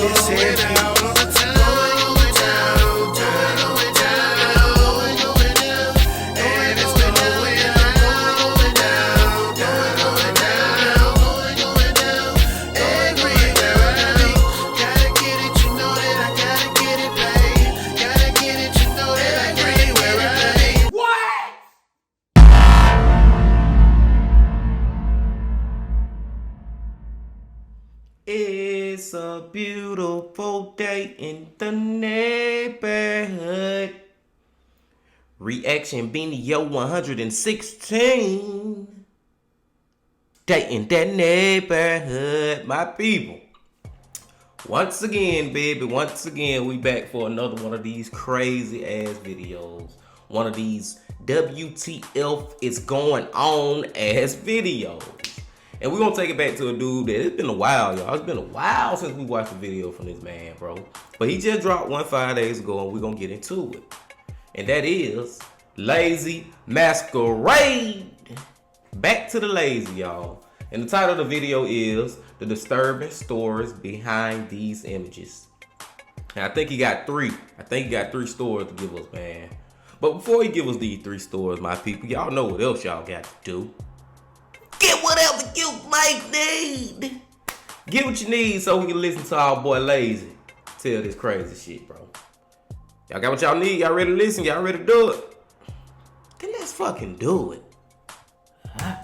It's It's a beautiful day in the neighborhood. Reaction Beanie Yo 116. Day in that neighborhood, my people. Once again, baby, once again, we back for another one of these crazy ass videos. One of these WTF is going on ass videos. And we're gonna take it back to a dude that it's been a while, y'all. It's been a while since we watched a video from this man, bro. But he just dropped one 5 days ago, and we're gonna get into it. And that is Lazy Masquerade. Back to the lazy, y'all. And the title of the video is The Disturbing Stories Behind These Images. And I think he got three. I think he got 3 stories to give us, man. But before he give us these 3 stories, my people, y'all know what else y'all got to do. Get whatever you might need. Get what you need so we can listen to our boy Lazy tell this crazy shit, bro. Y'all got what y'all need? Y'all ready to listen? Y'all ready to do it? Then let's fucking do it. Huh?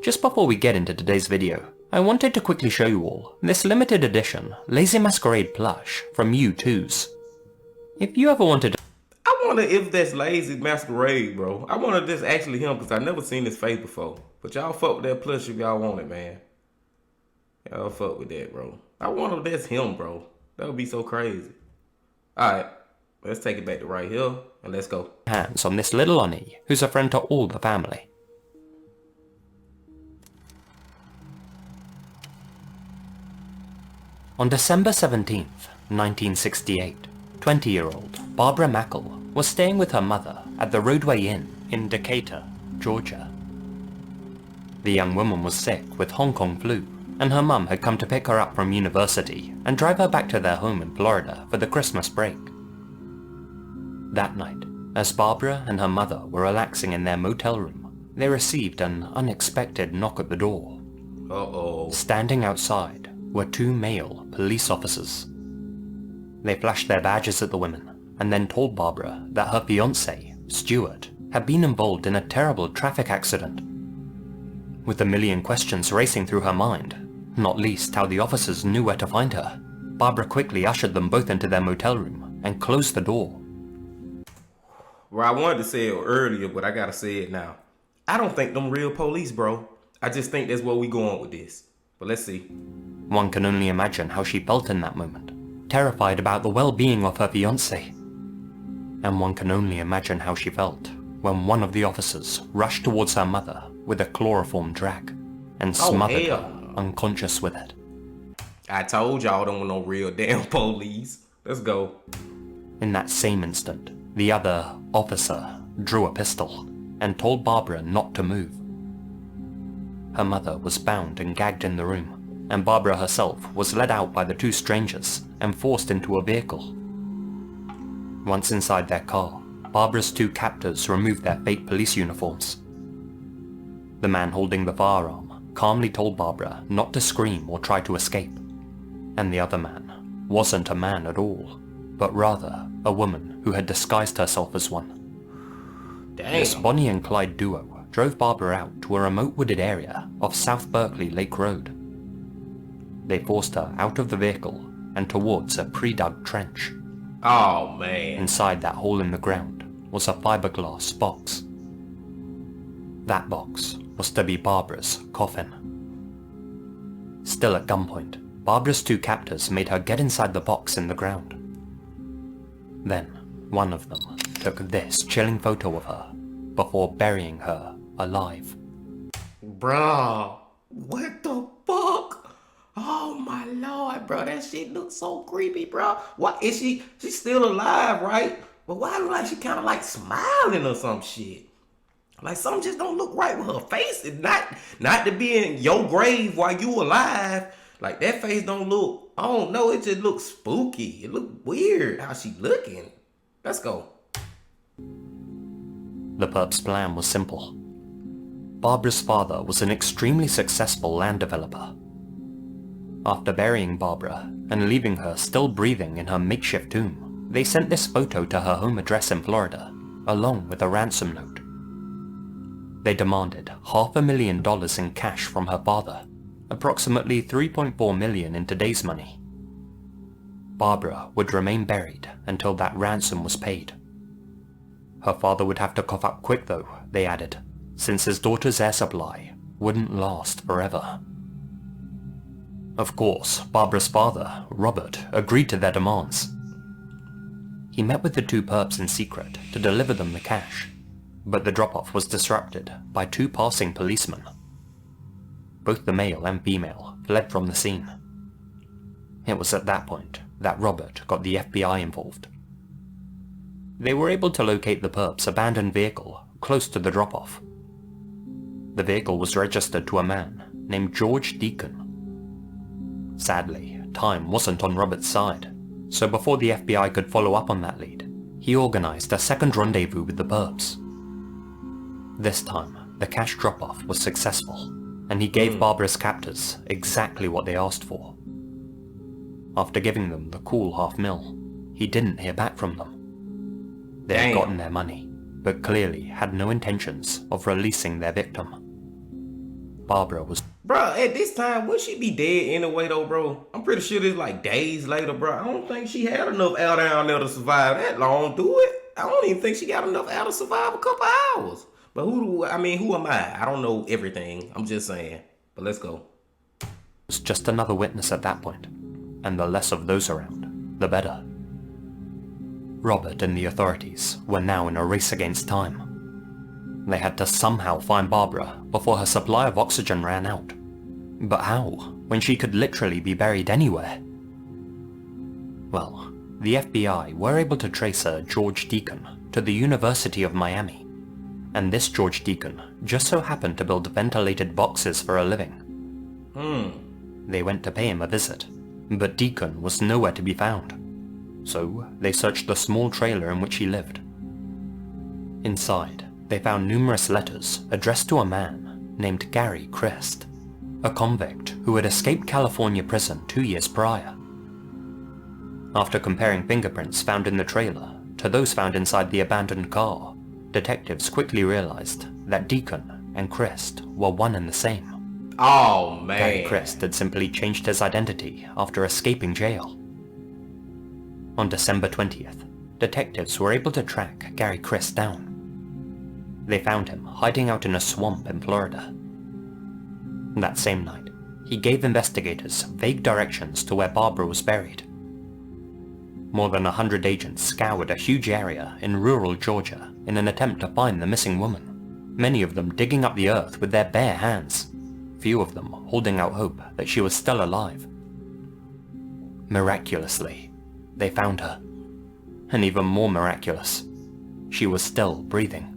Just before we get into today's video, I wanted to quickly show you all this limited edition Lazy Masquerade plush from U2's. If you ever wanted to... I wonder if that's Lazy Masquerade, bro. I wonder if that's actually him, because I've never seen his face before. But y'all fuck with that plush if y'all want it, man. Y'all fuck with that, bro. I wonder if that's him, bro. That would be so crazy. Alright, let's take it back to right here, and let's go. Hands on this little Lonnie, who's a friend to all the family. On December 17th, 1968, 20-year-old Barbara Mackle was staying with her mother at the Roadway Inn in Decatur, Georgia. The young woman was sick with Hong Kong flu, and her mum had come to pick her up from university and drive her back to their home in Florida for the Christmas break. That night, as Barbara and her mother were relaxing in their motel room, they received an unexpected knock at the door. Uh-oh. Standing outside were 2 male police officers. They flashed their badges at the women and then told Barbara that her fiancé, Stuart, had been involved in a terrible traffic accident. With a million questions racing through her mind, not least how the officers knew where to find her, Barbara quickly ushered them both into their motel room and closed the door. Well, I wanted to say it earlier, but I gotta say it now. I don't think them real police, bro. I just think that's where we going with this. But let's see. One can only imagine how she felt in that moment, terrified about the well-being of her fiancé. And one can only imagine how she felt when one of the officers rushed towards her mother with a chloroform drag and smothered her unconscious with it. I told y'all don't want no real damn police. Let's go. In that same instant, the other officer drew a pistol and told Barbara not to move. Her mother was bound and gagged in the room, and Barbara herself was led out by the 2 strangers and forced into a vehicle. Once inside their car, Barbara's 2 captors removed their fake police uniforms. The man holding the firearm calmly told Barbara not to scream or try to escape, and the other man wasn't a man at all, but rather a woman who had disguised herself as one. Damn. This Bonnie and Clyde duo drove Barbara out to a remote wooded area off South Berkeley Lake Road. They forced her out of the vehicle and towards a pre-dug trench. Oh, man. Inside that hole in the ground was a fiberglass box. That box was to be Barbara's coffin. Still at gunpoint, Barbara's 2 captors made her get inside the box in the ground. Then, one of them took this chilling photo of her before burying her alive. Bruh, what the fuck? Oh my lord, bro. That shit looks so creepy, bro. Why is she's still alive, right? But why look like she kind of like smiling or some shit? Like something just don't look right with her face. It's not to be in your grave while you alive. Like that face don't look. I don't know. It just looks spooky. It look weird how she looking. Let's go. The perp's plan was simple. Barbara's father was an extremely successful land developer. After burying Barbara and leaving her still breathing in her makeshift tomb, they sent this photo to her home address in Florida, along with a ransom note. They demanded $500,000 in cash from her father, approximately $3.4 million in today's money. Barbara would remain buried until that ransom was paid. Her father would have to cough up quick though, they added, since his daughter's air supply wouldn't last forever. Of course, Barbara's father, Robert, agreed to their demands. He met with the two perps in secret to deliver them the cash, but the drop-off was disrupted by two passing policemen. Both the male and female fled from the scene. It was at that point that Robert got the FBI involved. They were able to locate the perp's abandoned vehicle close to the drop-off. The vehicle was registered to a man named George Deacon. Sadly, time wasn't on Robert's side, so before the FBI could follow up on that lead, he organized a second rendezvous with the perps. This time, the cash drop-off was successful, and he gave Barbara's captors exactly what they asked for. After giving them the cool $500,000, he didn't hear back from them. They had gotten their money, but clearly had no intentions of releasing their victim. Barbara was... Bro, at this time, would she be dead anyway though, bro? I'm pretty sure it's like days later, bro. I don't think she had enough air down there to survive that long, do it? I don't even think she got enough air to survive a couple hours. But who am I? I don't know everything. I'm just saying. But let's go. Was just another witness at that point, and the less of those around, the better. Robert and the authorities were now in a race against time. They had to somehow find Barbara before her supply of oxygen ran out. But how, when she could literally be buried anywhere? Well, the FBI were able to trace her George Deacon to the University of Miami, and this George Deacon just so happened to build ventilated boxes for a living. They went to pay him a visit, but Deacon was nowhere to be found. So they searched the small trailer in which he lived. Inside, they found numerous letters addressed to a man named Gary Christ, a convict who had escaped California prison 2 years prior. After comparing fingerprints found in the trailer to those found inside the abandoned car, detectives quickly realized that Deacon and Christ were one and the same. Oh man. Gary Christ had simply changed his identity after escaping jail. On December 20th, detectives were able to track Gary Christ down. They found him hiding out in a swamp in Florida. That same night, he gave investigators vague directions to where Barbara was buried. More than 100 agents scoured a huge area in rural Georgia in an attempt to find the missing woman, many of them digging up the earth with their bare hands, few of them holding out hope that she was still alive. Miraculously, they found her. And even more miraculous, she was still breathing.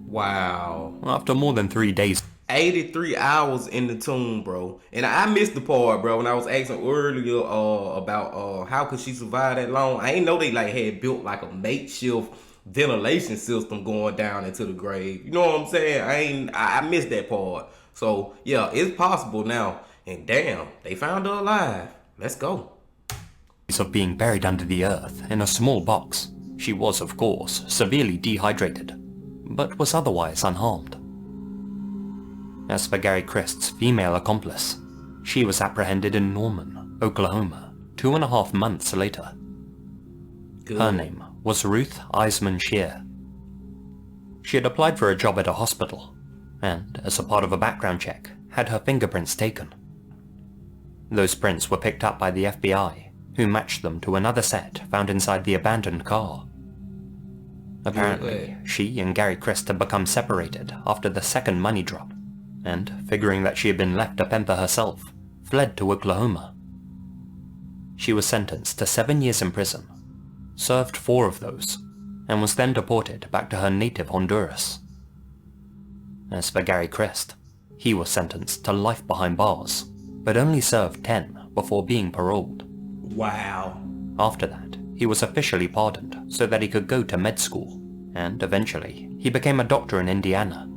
Wow. After more than 3 days. 83 hours in the tomb, bro. And I missed the part, bro, when I was asking earlier about how could she survive that long. I ain't know they like had built like a makeshift ventilation system going down into the grave. You know what I'm saying? I missed that part. So yeah, it's possible now. And damn, they found her alive. Let's go. Of being buried under the earth in a small box, she was of course severely dehydrated, but was otherwise unharmed. As for Gary Christ's female accomplice, she was apprehended in Norman, Oklahoma, 2.5 months later. Good. Her name was Ruth Eisman Shear. She had applied for a job at a hospital, and as a part of a background check, had her fingerprints taken. Those prints were picked up by the FBI, who matched them to another set found inside the abandoned car. Apparently, she and Gary Christ had become separated after the second money drop, and, figuring that she had been left to fend for herself, fled to Oklahoma. She was sentenced to 7 years in prison, served 4 of those, and was then deported back to her native Honduras. As for Gary Christ, he was sentenced to life behind bars, but only served 10 before being paroled. Wow. After that, he was officially pardoned so that he could go to med school, and eventually, he became a doctor in Indiana.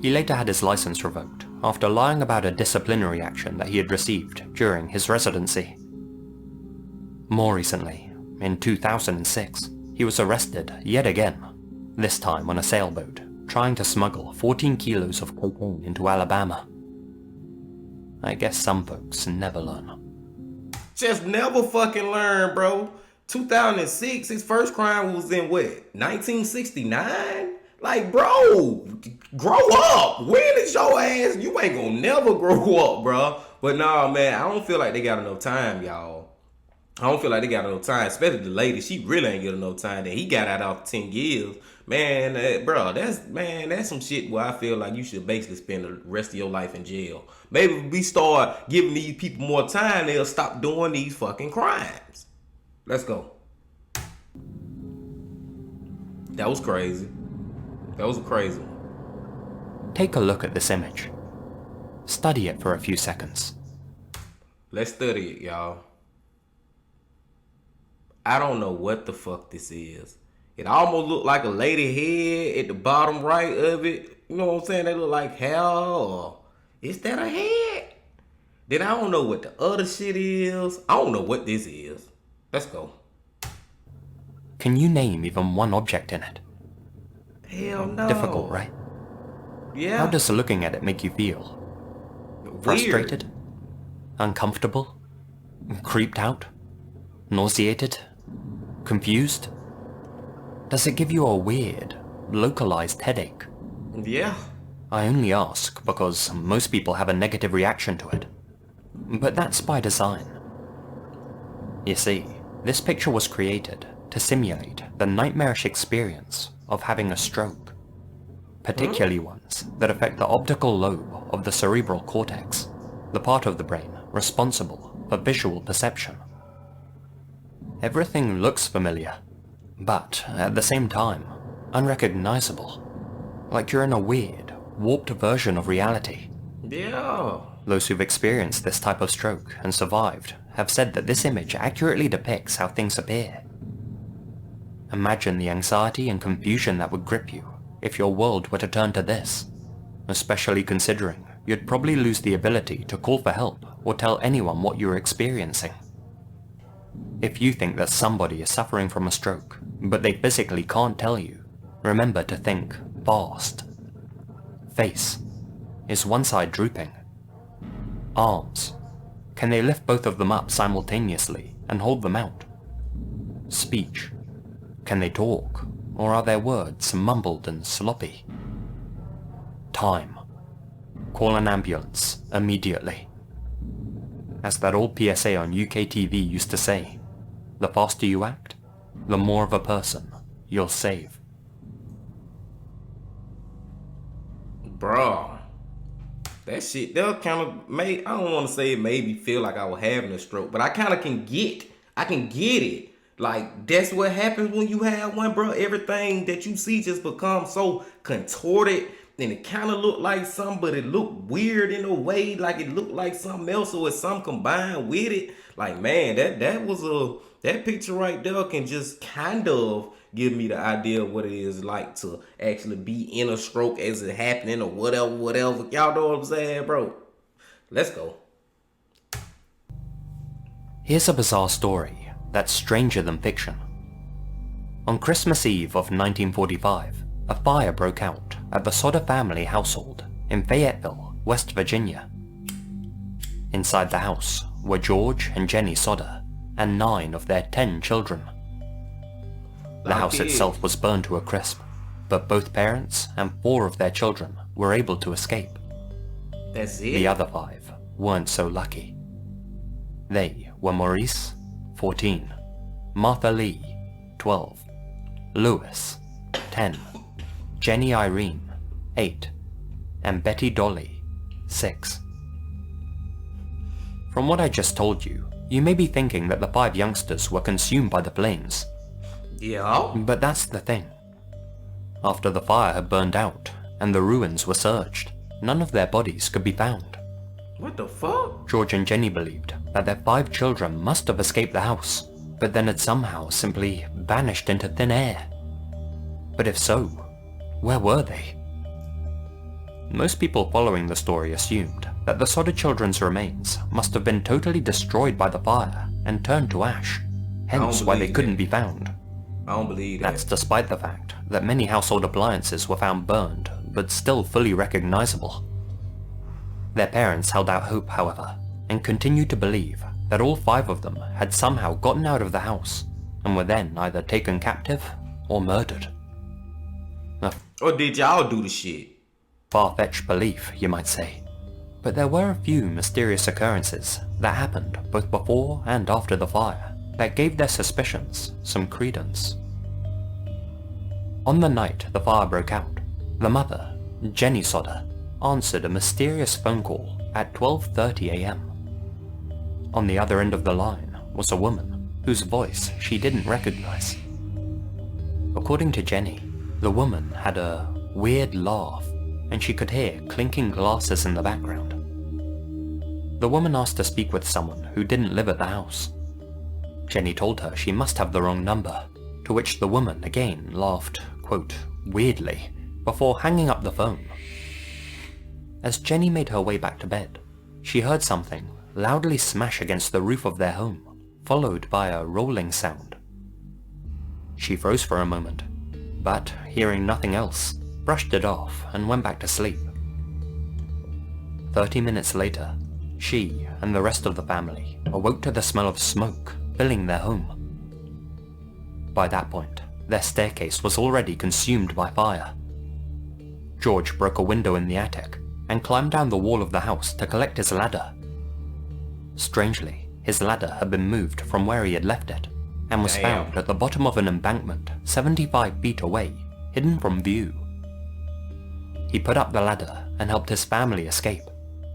He later had his license revoked after lying about a disciplinary action that he had received during his residency. More recently, in 2006, he was arrested yet again, this time on a sailboat, trying to smuggle 14 kilos of cocaine into Alabama. I guess some folks never learn. Just never fucking learn, bro. 2006, his first crime was in what? 1969? Like, bro, grow up. When is your ass? You ain't gonna never grow up, bro. But nah, man, I don't feel like they got enough time, y'all. I don't feel like they got enough time, especially the lady. She really ain't get enough time. That he got out after 10 years. Man, bro, that's some shit where I feel like you should basically spend the rest of your life in jail. Maybe if we start giving these people more time, they'll stop doing these fucking crimes. Let's go. That was crazy. That was a crazy one. Take a look at this image. Study it for a few seconds. Let's study it, y'all. I don't know what the fuck this is. It almost looked like a lady head at the bottom right of it. You know what I'm saying? They look like hair, or is that a head? Then I don't know what the other shit is. I don't know what this is. Let's go. Can you name even one object in it? Hell no. Difficult, right? Yeah. How does looking at it make you feel? Weird. Frustrated? Uncomfortable? Creeped out? Nauseated? Confused? Does it give you a weird, localized headache? Yeah. I only ask because most people have a negative reaction to it. But that's by design. You see, this picture was created to simulate the nightmarish experience of having a stroke, particularly ones that affect the optical lobe of the cerebral cortex, the part of the brain responsible for visual perception. Everything looks familiar, but at the same time, unrecognizable, like you're in a weird, warped version of reality. Yeah. Those who've experienced this type of stroke and survived have said that this image accurately depicts how things appear. Imagine the anxiety and confusion that would grip you if your world were to turn to this, especially considering you'd probably lose the ability to call for help or tell anyone what you're experiencing. If you think that somebody is suffering from a stroke, but they physically can't tell you, remember to think fast. Face. Is one side drooping? Arms. Can they lift both of them up simultaneously and hold them out? Speech. Can they talk, or are their words mumbled and sloppy? Time. Call an ambulance immediately. As that old PSA on UK TV used to say, the faster you act, the more of a person you'll save. Bro, that shit, that kind of made, I don't want to say it made me feel like I was having a stroke, but I kind of can get it. Like, that's what happens when you have one, bro. Everything that you see just becomes so contorted, and it kind of looked like something, but it looked weird in a way, like it looked like something else, or it's something combined with it. Like, man, that picture right there can just kind of give me the idea of what it is like to actually be in a stroke as it happening, or whatever. Y'all know what I'm saying, bro? Let's go. Here's a bizarre story that's stranger than fiction. On Christmas Eve of 1945, a fire broke out at the Sodder family household in Fayetteville, West Virginia. Inside the house were George and Jenny Sodder and 9 of their 10 children. The house itself was burned to a crisp, but both parents and 4 of their children were able to escape. That's it? The other 5 weren't so lucky. They were Maurice, 14, Martha Lee, 12, Lewis, 10, Jenny Irene, 8, and Betty Dolly, 6. From what I just told you, You may be thinking that the 5 youngsters were consumed by the flames, Yeah. but that's the thing. After the fire had burned out and the ruins were searched, none of their bodies could be found. What the fuck? George and Jenny believed that their 5 children must have escaped the house, but then had somehow simply vanished into thin air. But if so, where were they? Most people following the story assumed that the Sodder children's remains must have been totally destroyed by the fire and turned to ash, hence why they couldn't be found. I don't believe that. That's despite the fact that many household appliances were found burned, but still fully recognizable. Their parents held out hope, however, and continued to believe that all 5 of them had somehow gotten out of the house and were then either taken captive or murdered. Or did y'all do the shit? Far-fetched belief, you might say. But there were a few mysterious occurrences that happened both before and after the fire that gave their suspicions some credence. On the night the fire broke out, the mother, Jenny Sodder, answered a mysterious phone call at 12:30 a.m. On the other end of the line was a woman whose voice she didn't recognize. According to Jenny, the woman had a weird laugh and she could hear clinking glasses in the background. The woman asked to speak with someone who didn't live at the house. Jenny told her she must have the wrong number, to which the woman again laughed, quote, weirdly, before hanging up the phone. As Jenny made her way back to bed, she heard something loudly smash against the roof of their home, followed by a rolling sound. She froze for a moment, but hearing nothing else, brushed it off and went back to sleep. 30 minutes later, she and the rest of the family awoke to the smell of smoke filling their home. By that point, their staircase was already consumed by fire. George broke a window in the attic and climbed down the wall of the house to collect his ladder. Strangely, his ladder had been moved from where he had left it, and was found at the bottom of an embankment 75 feet away, hidden from view. He put up the ladder and helped his family escape,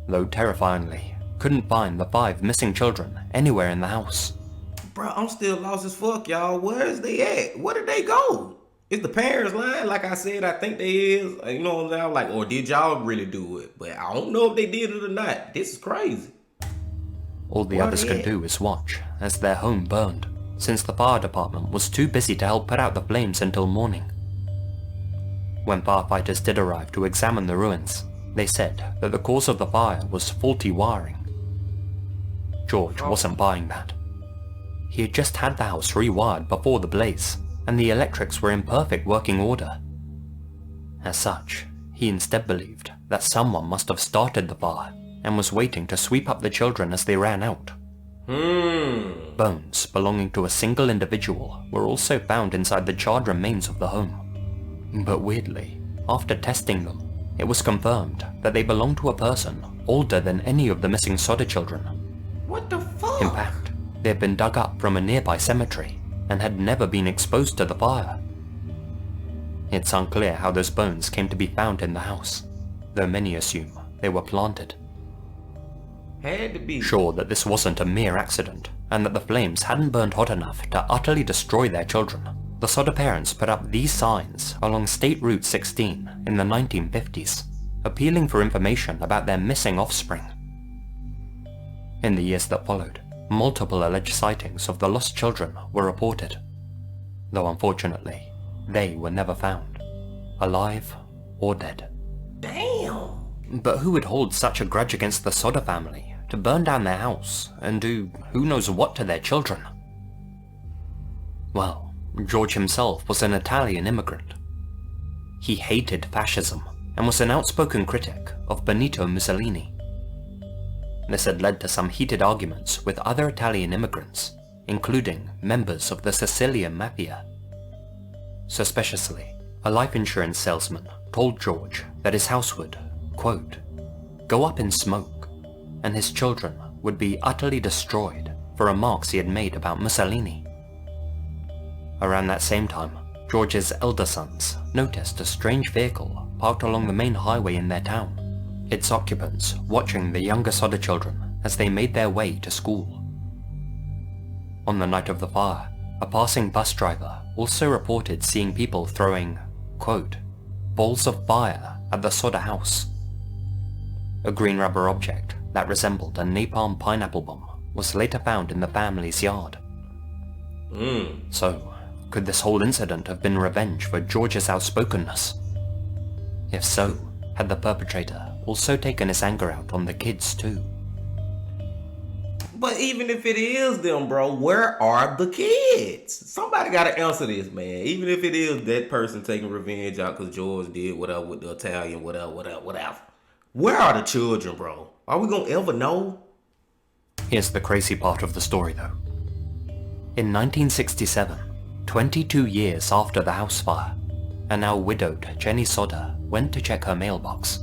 though terrifyingly, couldn't find the 5 missing children anywhere in the house. Bro, I'm still lost as fuck, y'all. Where's they at? Where did they go? Is the parents lying? Like I said, I think they is. You know what I'm saying? Like, or did y'all really do it? But I don't know if they did it or not. This is crazy. All the others could do is watch as their home burned, since the fire department was too busy to help put out the flames until morning. When firefighters did arrive to examine the ruins, they said that the cause of the fire was faulty wiring. George wasn't buying that. He had just had the house rewired before the blaze, and the electrics were in perfect working order. As such, he instead believed that someone must have started the fire and was waiting to sweep up the children as they ran out. Bones belonging to a single individual were also found inside the charred remains of the home. But weirdly, after testing them, it was confirmed that they belonged to a person older than any of the missing Sodder children. What the fuck? In fact, they had been dug up from a nearby cemetery and had never been exposed to the fire. It's unclear how those bones came to be found in the house, though many assume they were planted. Had to be. Sure that this wasn't a mere accident, and that the flames hadn't burned hot enough to utterly destroy their children, the Sodder parents put up these signs along State Route 16 in the 1950s, appealing for information about their missing offspring. In the years that followed, multiple alleged sightings of the lost children were reported, though unfortunately, they were never found, alive or dead. Damn! But who would hold such a grudge against the Sodder family to burn down their house and do who knows what to their children? Well, George himself was an Italian immigrant. He hated fascism and was an outspoken critic of Benito Mussolini. This had led to some heated arguments with other Italian immigrants, including members of the Sicilian Mafia. Suspiciously, a life insurance salesman told George that his house would, quote, go up in smoke, and his children would be utterly destroyed for remarks he had made about Mussolini. Around that same time, George's elder sons noticed a strange vehicle parked along the main highway in their town, its occupants watching the younger Sodder children as they made their way to school. On the night of the fire, a passing bus driver also reported seeing people throwing, quote, balls of fire at the Sodder house. A green rubber object that resembled a napalm pineapple bomb was later found in the family's yard. So, could this whole incident have been revenge for George's outspokenness? If so, had the perpetrator also taken his anger out on the kids too? But even if it is them, bro, where are the kids? Somebody gotta answer this, man. Even if it is that person taking revenge out because George did whatever with the Italian, whatever. Where are the children, bro? Are we gonna ever know? Here's the crazy part of the story though. In 1967, 22 years after the house fire, a now widowed Jenny Sodder went to check her mailbox.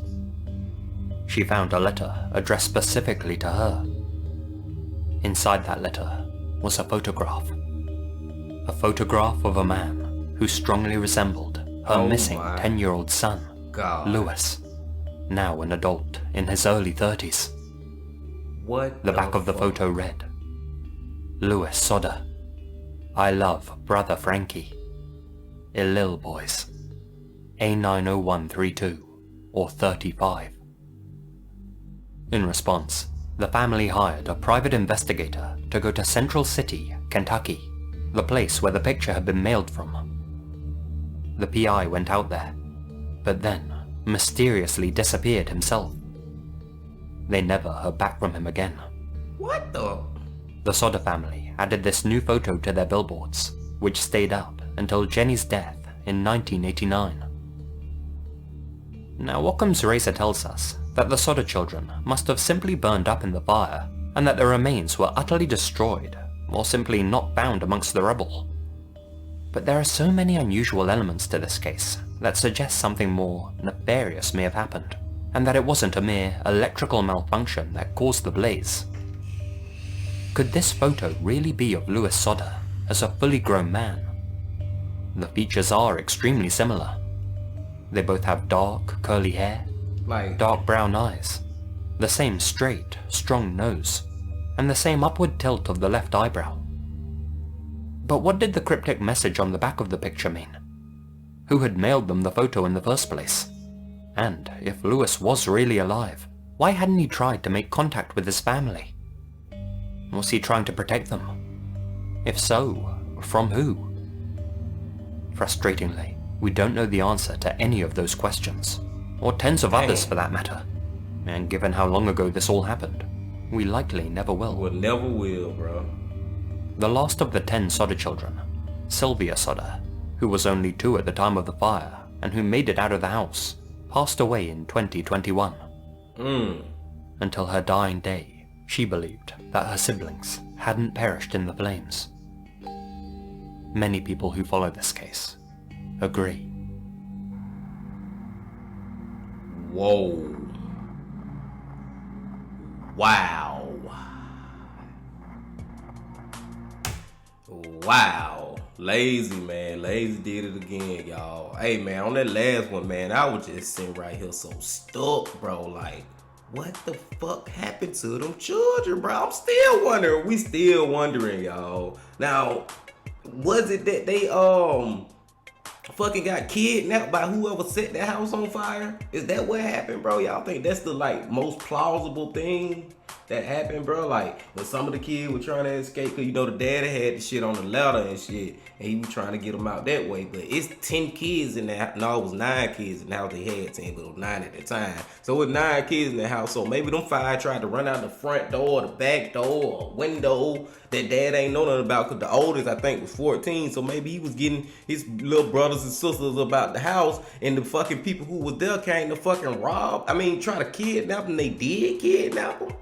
She found a letter addressed specifically to her. Inside that letter was a photograph. A photograph of a man who strongly resembled her missing 10-year-old son, Louis, now an adult in his early 30s. What? The back of the photo read, Louis Sodder, I love brother Frankie. Lil boys. A90132 or 35. In response, the family hired a private investigator to go to Central City, Kentucky, the place where the picture had been mailed from. The PI went out there, but then mysteriously disappeared himself. They never heard back from him again. What the? The Sodder family added this new photo to their billboards, which stayed up until Jenny's death in 1989. Now Occam's razor tells us that the Sodder children must have simply burned up in the fire, and that their remains were utterly destroyed, or simply not found amongst the rubble. But there are so many unusual elements to this case that suggest something more nefarious may have happened, and that it wasn't a mere electrical malfunction that caused the blaze. Could this photo really be of Louis Sodder as a fully grown man? The features are extremely similar. They both have dark, curly hair, dark brown eyes, the same straight, strong nose, and the same upward tilt of the left eyebrow. But what did the cryptic message on the back of the picture mean? Who had mailed them the photo in the first place? And if Louis was really alive, why hadn't he tried to make contact with his family? Was he trying to protect them? If so, from who? Frustratingly, we don't know the answer to any of those questions, or tens of others for that matter. And given how long ago this all happened, we likely never will. We never will, bro. The last of the 10 Sodder children, Sylvia Sodder, who was only 2 at the time of the fire and who made it out of the house, passed away in 2021. Until her dying day, she believed that her siblings hadn't perished in the flames. Many people who follow this case agree. Whoa. Wow. Wow. Lazy, man. Lazy did it again, y'all. Hey, man, on that last one, man, I was just sitting right here so stuck, bro. Like, what the fuck happened to them children, bro? I'm still wondering. We still wondering, y'all. Now, was it that they fucking got kidnapped by whoever set that house on fire? Is that what happened, bro? Y'all think that's the like most plausible thing that happened, bro? Like when some of the kids were trying to escape, cause you know the daddy had the shit on the ladder and shit, and he was trying to get them out that way. But it's 10 kids in that. No, it was 9 kids in the house. They had 10, but it was 9 at the time. So it was 9 kids in the house. So maybe them 5 tried to run out the front door, or the back door, or window that dad ain't know nothing about. Cause the oldest I think was 14. So maybe he was getting his little brothers and sisters about the house, and the fucking people who was there came to fucking try to kidnap them. They did kidnap them.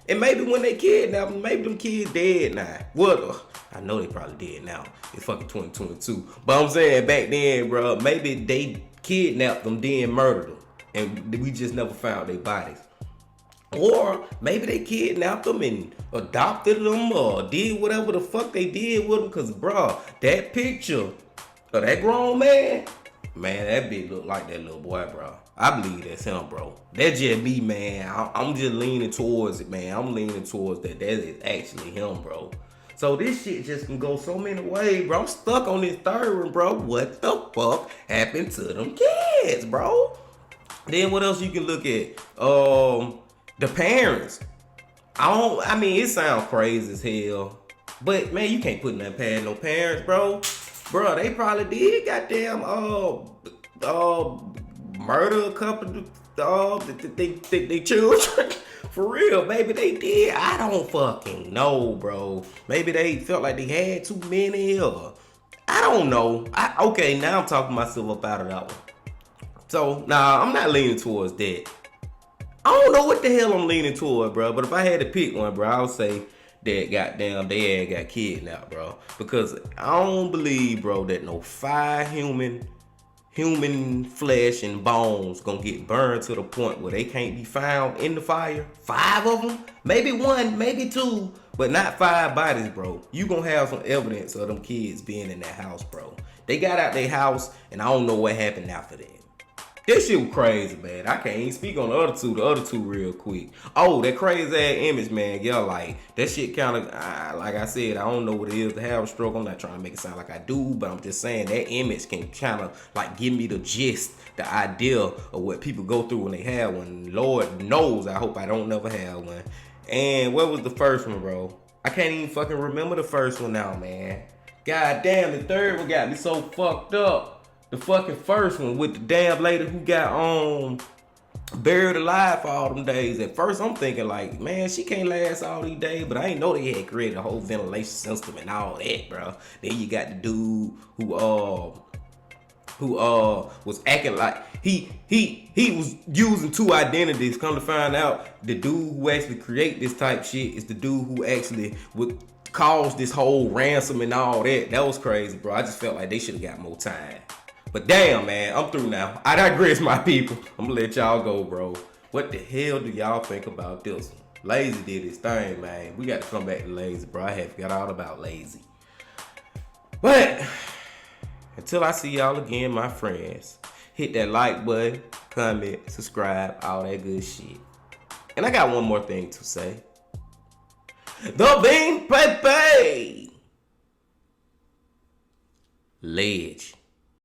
And maybe when they kidnapped them, maybe them kids dead now. Well, I know they probably dead now. It's fucking 2022. But I'm saying back then, bro, maybe they kidnapped them, then murdered them. And we just never found their bodies. Or maybe they kidnapped them and adopted them or did whatever the fuck they did with them. Because, bro, that picture of that grown man, that bitch look like that little boy, bro. I believe that's him, bro. That's just me, man. I'm just leaning towards it, man. I'm leaning towards that is actually him, bro. So this shit just can go so many ways, bro. I'm stuck on this third one, bro. What the fuck happened to them kids, bro? Then what else you can look at? The parents. I mean, it sounds crazy as hell. But man, you can't put nothing past no parents, bro. Bro, they probably did goddamn murder a couple of they children. For real, maybe they did. I don't fucking know, bro. Maybe they felt like they had too many, or I don't know. Okay, now I'm talking myself up out of that one. So, nah, I'm not leaning towards that. I don't know what the hell I'm leaning toward, bro. But if I had to pick one, bro, I would say that goddamn they had got kidnapped, bro. Because I don't believe, bro, that no 5 human flesh and bones gonna get burned to the point where they can't be found in the fire. 5 of them, maybe 1, maybe 2, but not 5 bodies, bro. You gonna have some evidence of them kids being in that house, bro. They got out their house, and I don't know what happened after that. This shit was crazy, man. I can't even speak on the other two real quick. Oh, that crazy ass image, man. Yeah, like, that shit kind of, like I said, I don't know what it is to have a stroke. I'm not trying to make it sound like I do, but I'm just saying that image can kind of, like, give me the gist, the idea of what people go through when they have one. Lord knows, I hope I don't never have one. And what was the first one, bro? I can't even fucking remember the first one now, man. God damn, the third one got me so fucked up. The fucking first one with the damn lady who got buried alive for all them days. At first I'm thinking like, man, she can't last all these days, but I ain't know they had created a whole ventilation system and all that, bro. Then you got the dude who was acting like he was using 2 identities. Come to find out, the dude who actually create this type shit is the dude who actually would cause this whole ransom and all that. That was crazy, bro. I just felt like they should have got more time. But damn, man, I'm through now. I digress, my people. I'm gonna let y'all go, bro. What the hell do y'all think about this one? Lazy did his thing, man. We got to come back to Lazy, bro. I had forgot all about Lazy. But until I see y'all again, my friends, hit that like button, comment, subscribe, all that good shit. And I got one more thing to say. The Bean Pepe Ledge.